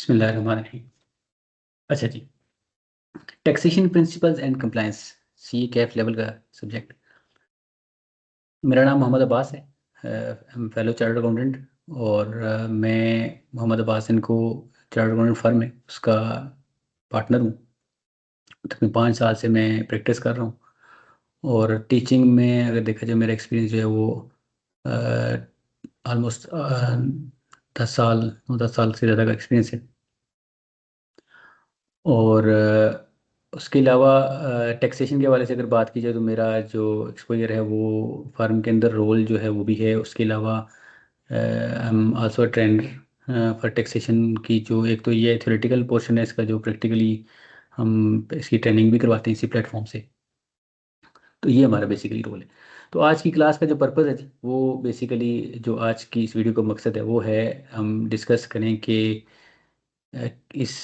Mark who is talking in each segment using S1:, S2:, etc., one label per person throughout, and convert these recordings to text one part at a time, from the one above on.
S1: बिस्मिल्लाहिर्रहमानिर्रहीम। अच्छा जी, taxation principles and compliance, C CAF level का सब्जेक्ट। मेरा नाम मोहम्मद अब्बास है, फेलो चार्टर्ड अकाउंटेंट। और मैं मोहम्मद अब्बास इनको चार्टर्ड अकाउंटेंट फर्म है उसका पार्टनर हूँ। तकरीबन 5 साल से मैं प्रैक्टिस कर रहा हूँ। और टीचिंग में अगर देखा जाए मेरा एक्सपीरियंस जो है वो ऑलमोस्ट 10 साल 9-10 साल से ज़्यादा का एक्सपीरियंस है। और उसके अलावा टैक्सेशन के हवाले से अगर बात की जाए तो मेरा जो एक्सपोजर है वो फर्म के अंदर रोल जो है वो भी है। उसके अलावा I am also trainer for taxation की, जो एक तो ये थ्योरेटिकल पोर्शन है इसका, जो प्रैक्टिकली हम इसकी ट्रेनिंग भी करवाते हैं इसी प्लेटफॉर्म से। तो ये हमारा बेसिकली रोल है। तो आज की क्लास का जो पर्पज़ है जी, वो बेसिकली जो आज की इस वीडियो का मकसद है वो है हम डिस्कस करें कि इस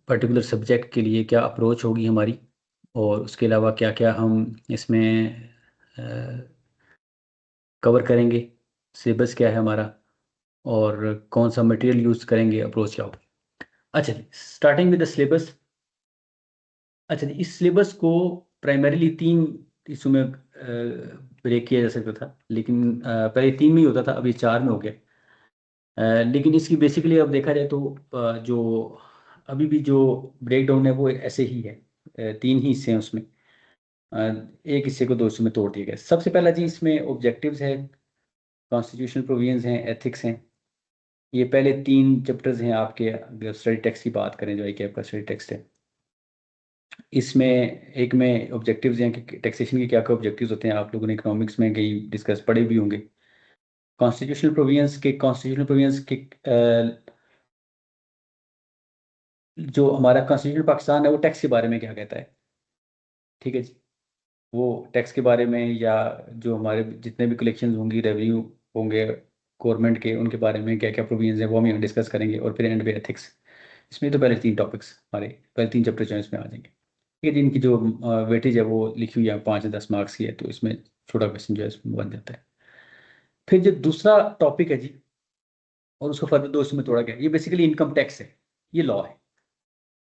S1: पर्टिकुलर सब्जेक्ट के लिए क्या अप्रोच होगी हमारी, और उसके अलावा क्या क्या हम इसमें कवर करेंगे, सिलेबस क्या है हमारा, और कौन सा मटेरियल यूज़ करेंगे, अप्रोच क्या होगी। अच्छा जी, स्टार्टिंग विद द सिलेबस। अच्छा जी, इस सिलेबस को प्राइमरीली 3 हिस्सों में ब्रेक किया जा सकता था, लेकिन पहले 3 में ही होता था, अभी 4 में हो गया। लेकिन इसकी बेसिकली अब देखा जाए तो जो अभी भी जो ब्रेक डाउन है वो ऐसे ही है। 3 ही हिस्से हैं उसमें। अ, एक हिस्से को 2 हिस्सों में तोड़ दिया गया। सबसे पहला जी, इसमें ऑब्जेक्टिव्स है, कॉन्स्टिट्यूशनल प्रोविजंस हैं, एथिक्स हैं। ये पहले 3 चैप्टर्स हैं आपके, अगर स्टडी टेक्स्ट की बात करें जो आई आपका स्टडी टेक्स्ट है। इसमें एक में ऑब्जेक्टिव्स हैं कि टैक्सेशन के क्या क्या ऑब्जेक्टिव्स होते हैं, आप लोगों ने इकोनॉमिक्स में कई डिस्कस पढ़े भी होंगे। कॉन्स्टिट्यूशनल प्रोविजंस के जो हमारा कॉन्स्टिट्यूशन पाकिस्तान है वो टैक्स के बारे में क्या कहता है, ठीक है जी। वो टैक्स के बारे में, या जो हमारे जितने भी कलेक्शन होंगी, रेवेन्यू होंगे गवर्नमेंट के, उनके बारे में क्या क्या प्रोविजंस है वो हम यहाँ डिस्कस करेंगे। और फिर एंड पे एथिक्स। इसमें तो पहले 3 टॉपिक्स हमारे, पहले 3 चैप्टर जो है इसमें आ जाएंगे। ठीक है जी, इनकी जो वेटेज है वो लिखी हुई है 5 से 10 मार्क्स की है, तो इसमें छोटा क्वेश्चन जो है इसमें बन जाता है। फिर जो दूसरा टॉपिक है जी, और उसको फर्दर 2 हिस्सों में तोड़ा गया, ये बेसिकली इनकम टैक्स है, ये लॉ है।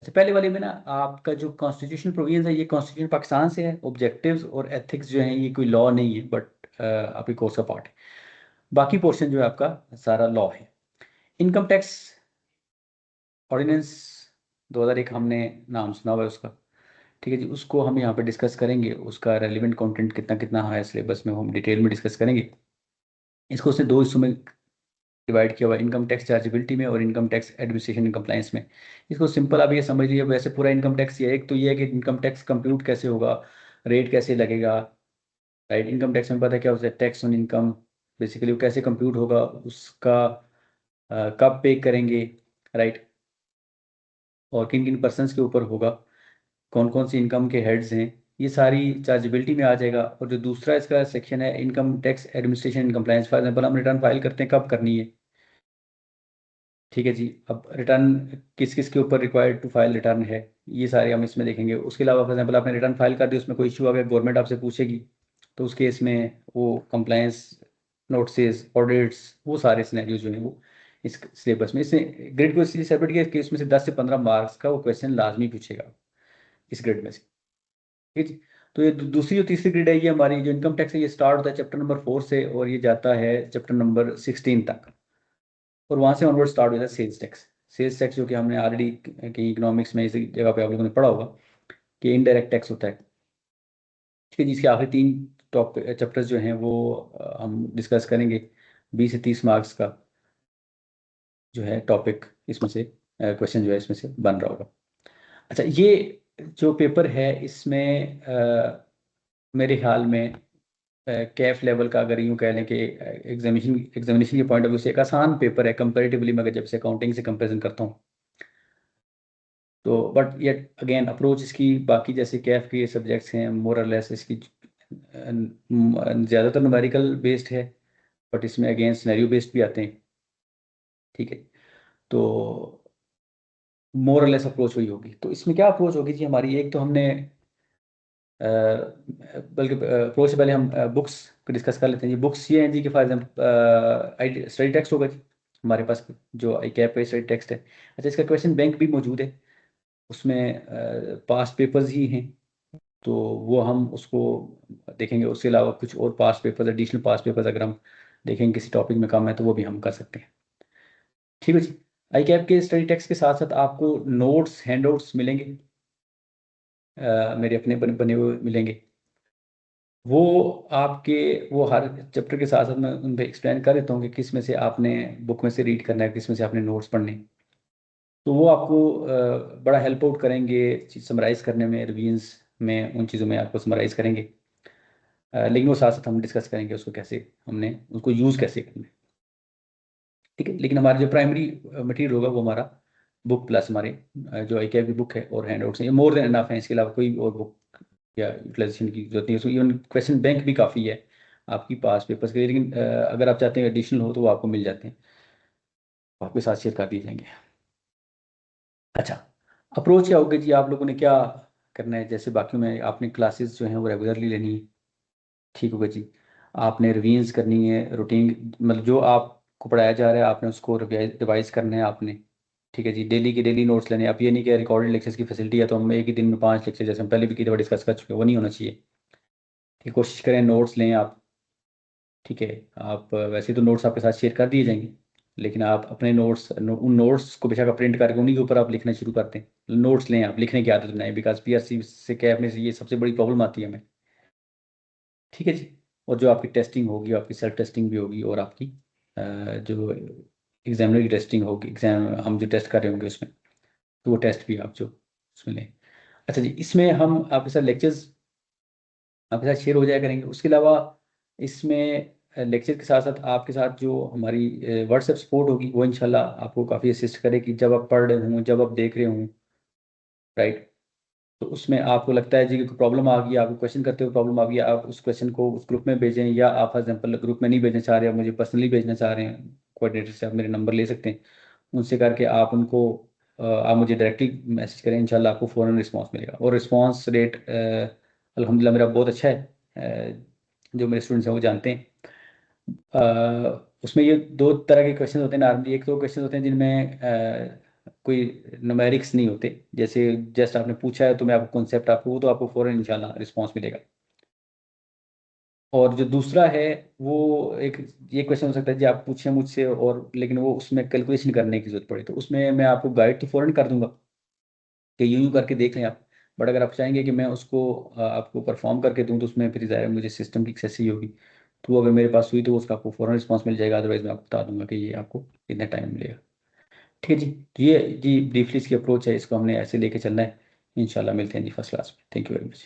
S1: अच्छा, पहले वाले में ना आपका जो कॉन्स्टिट्यूशन प्रोविजन है ये कॉन्स्टिट्यूशन पाकिस्तान से है। ऑब्जेक्टिव्स और एथिक्स जो हैं ये कोई लॉ नहीं है, बट आपके कोर्स का पार्ट है। बाकी पोर्शन जो है आपका सारा लॉ है। इनकम टैक्स ऑर्डिनेंस 2001, हमने नाम सुना हुआ है उसका, ठीक है जी। उसको हम यहाँ पे डिस्कस करेंगे, उसका रेलिवेंट कंटेंट कितना कितना है सिलेबस में, वो हम डिटेल में डिस्कस करेंगे। इसको उसने 2 हिस्सों में डिवाइड किया हुआ है, इनकम टैक्स चार्जेबिलिटी में और income tax administration and compliance में। इसको सिंपल आप ये समझ लीजिए, वैसे पूरा इनकम टैक्स ये है, एक तो ये है कि इनकम टैक्स कंप्यूट कैसे होगा, रेट कैसे लगेगा, राइट। इनकम टैक्स में पता है क्या होता है, टैक्स ऑन इनकम, बेसिकली वो कैसे कंप्यूट होगा, उसका कब पे करेंगे, राइट। और किन किन पर्सनस के ऊपर होगा, कौन कौन सी इनकम के हेड्स हैं, ये सारी चार्जेबिलिटी में आ जाएगा। और जो दूसरा इसका सेक्शन है income tax administration and compliance, for example हम रिटर्न फाइल करते हैं, कब करनी है, ठीक है जी। अब रिटर्न किस किस के ऊपर रिक्वायर्ड टू फाइल रिटर्न है, ये सारे हम इसमें देखेंगे। उसके अलावा फॉर एग्जाम्पल आपने रिटर्न फाइल कर दी, उसमें कोई इशू आ गया, गवर्नमेंट आपसे पूछेगी, तो उस केस में वो कंप्लायंस नोटिस, ऑडिट्स, वो सारे सिनेरियो जो हैं वो इस सिलेबस में, इसमें ग्रेड को इसलिए सेपरेट किया कि इसमें से 10 से 15 मार्क्स का वो क्वेश्चन लाजमी पूछेगा इस ग्रेड में से, ठीक है जी। तो ये दूसरी जो तीसरी ग्रेड है, ये हमारी जो इनकम टैक्स है, ये स्टार्ट होता है चैप्टर नंबर 4 से और ये जाता है चैप्टर नंबर 16 तक। और वहाँ से ऑनवर्ड स्टार्ट हो जाता है सेल्स टैक्स। सेल्स टैक्स जो कि हमने ऑलरेडी कहीं इकोनॉमिक्स में इसी जगह पे आप लोगों ने पढ़ा होगा कि इनडायरेक्ट टैक्स होता है, ठीक है। जिसके आखिरी 3 टॉप चैप्टर्स जो हैं वो हम डिस्कस करेंगे। 20 से 30 मार्क्स का जो है टॉपिक इसमें से, क्वेश्चन जो है इसमें से बन रहा होगा। अच्छा, ये जो पेपर है इसमें मेरे ख्याल में कैफ लेवल का, अगर यूँ कह लें कि एग्जामिनेशन के पॉइंट ऑफ व्यू से एक आसान पेपर है कंपैरेटिवली, मैं जब से अकाउंटिंग से कंपेरिजन करता हूँ तो। बट येट अगेन अप्रोच इसकी बाकी जैसे कैफ के सब्जेक्ट्स हैं मोर और लेस इसकी ज़्यादातर न्यूमेरिकल बेस्ड है, बट इसमें अगेन सिनेरियो बेस्ड भी आते हैं, ठीक है। तो मोर और लेस अप्रोच वही होगी। तो इसमें क्या अप्रोच होगी जी हमारी, एक तो हमने बल्कि अप्रोच से पहले हम बुक्स को डिस्कस कर लेते हैं जी। बुक्स ये हैं जी कि फॉर एग्जाम्पल स्टडी टेक्स्ट होगा जी, हमारे पास जो आई कैप का स्टडी टेक्स्ट है। अच्छा, इसका क्वेश्चन बैंक भी मौजूद है, उसमें पास्ट पेपर्स ही हैं, तो वो हम उसको देखेंगे। उसके अलावा कुछ और past papers, additional past papers अगर हम देखेंगे किसी टॉपिक में कम है तो वो भी हम कर सकते हैं। ठीक है जी। आई कैप के स्टडी टेक्स्ट के साथ साथ आपको नोट्स, हैंडआउट्स मिलेंगे, मेरे अपने बने हुए मिलेंगे। वो आपके, वो हर चैप्टर के साथ साथ मैं उन पर एक्सप्लेन कर देता हूँ कि किस में से आपने बुक में से रीड करना है, किस में से आपने नोट्स पढ़ने हैं। तो वो आपको बड़ा हेल्प आउट करेंगे समराइज़ करने में, रिवीजन्स में, उन चीज़ों में आपको समराइज़ करेंगे। लेकिन वो साथ साथ हम डिस्कस करेंगे उसको कैसे, हमने उसको यूज़ कैसे करना है। ठीक है, लेकिन हमारा जो प्राइमरी मटेरियल होगा वो हमारा बुक प्लस हमारे जो आई की बुक है और हैंड आउट्स हैं, ये मोर देन इनफ है। इसके अलावा कोई और बुक या यूटिलाइजेशन की जरूरत नहीं है। इवन क्वेश्चन बैंक भी काफ़ी है आपकी पास पेपर्स के लिए, लेकिन अगर आप चाहते हैं एडिशनल हो तो वो आपको मिल जाते हैं, आपके साथ शेयर कर दिए जाएंगे। अच्छा, अप्रोच क्या होगी जी, आप लोगों ने क्या करना है? जैसे बाकी में आपने क्लासेस जो हैं वो रेगुलरली लेनी है, ठीक होगा जी। आपने रिवीज करनी है, रूटीन मतलब जो आपको पढ़ाया जा रहा है आपने उसको रिवाइज करना है आपने। ठीक है जी, डेली की डेली नोट्स लेने हैं। आप ये नहीं कि रिकॉर्डेड लेक्चर्स की फैसिलिटी है तो हम एक ही दिन में 5 लेक्चर, जैसे हम पहले भी कई दफ़ा डिस्कस कर चुके हैं, वो नहीं होना चाहिए। ठीक, कोशिश करें नोट्स लें आप। ठीक है, आप वैसे तो नोट्स आपके साथ शेयर कर दिए जाएंगे, लेकिन आप अपने नोट्स उन नोट्स को बेशक आप प्रिंट करके उन्हीं के ऊपर आप लिखना शुरू करते हैं। नोट्स लें आप, लिखने की आदत बनाएं, बिकॉज पीआरसी से कैप में से ये सबसे बड़ी प्रॉब्लम आती है हमें। ठीक है जी। और जो आपकी टेस्टिंग होगी, आपकी सेल्फ टेस्टिंग भी होगी, और आपकी जो एग्जामिनर की टेस्टिंग होगी, एग्जाम हम जो टेस्ट कर रहे होंगे उसमें, तो वो टेस्ट भी आप जो उसमें लें। अच्छा जी, इसमें हम आपके साथ लेक्चर्स आपके साथ शेयर हो जाया करेंगे। उसके अलावा इसमें लेक्चर के साथ साथ आपके साथ जो हमारी व्हाट्सएप सपोर्ट होगी वो इंशाल्लाह आपको काफ़ी असिस्ट करेगी, जब आप पढ़ रहे हों, जब आप देख रहे हों। राइट, तो उसमें आपको लगता है जी कि प्रॉब्लम आ गई, आपको क्वेश्चन करते हुए प्रॉब्लम आ गई, आप उस क्वेश्चन को उस ग्रुप में भेजें, या आप फॉर एग्जाम्पल ग्रुप में नहीं भेजना चाह रहे हैं, आप मुझे पर्सनली भेजना चाह रहे हैं, कोऑर्डिनेटर से आप मेरे नंबर ले सकते हैं, उनसे करके आप उनको आप मुझे डायरेक्टली मैसेज करें, इंशाल्लाह आपको फ़ौरन रिस्पांस मिलेगा। और रिस्पांस रेट अल्हम्दुलिल्लाह मेरा बहुत अच्छा है, जो मेरे स्टूडेंट्स हैं वो जानते हैं। उसमें ये दो तरह के क्वेश्चन होते हैं नॉर्मली। एक तो क्वेश्चन होते हैं जिनमें कोई न्यूमेरिक्स नहीं होते, जैसे जस्ट आपने पूछा है तो मैं आपको कॉन्सेप्ट आपको, वो तो आपको फ़ौरन इंशाल्लाह रिस्पांस मिलेगा। और जो दूसरा है वो एक ये क्वेश्चन हो सकता है जी, आप पूछें मुझसे और लेकिन वो उसमें कैलकुलेशन करने की जरूरत पड़े, तो उसमें मैं आपको गाइड तो फ़ौरन कर दूंगा कि यूं यूं करके देख लें आप। बट अगर आप चाहेंगे कि मैं उसको आपको परफॉर्म करके दूं, तो उसमें फिर ज़ाहिर है मुझे सिस्टम की एक्सेस ही होगी। तो वो अगर मेरे पास हुई तो उसका आपको फ़ौरन रिस्पांस मिल जाएगा, अदरवाइज मैं आपको बता दूंगा कि ये आपको इतना टाइम मिलेगा। ठीक है जी, तो ये जी ब्रीफली इसकी अप्रोच है, इसको हमने ऐसे लेके चलना है। इंशाल्लाह मिलते हैं जी फर्स्ट क्लास में। Thank you very much.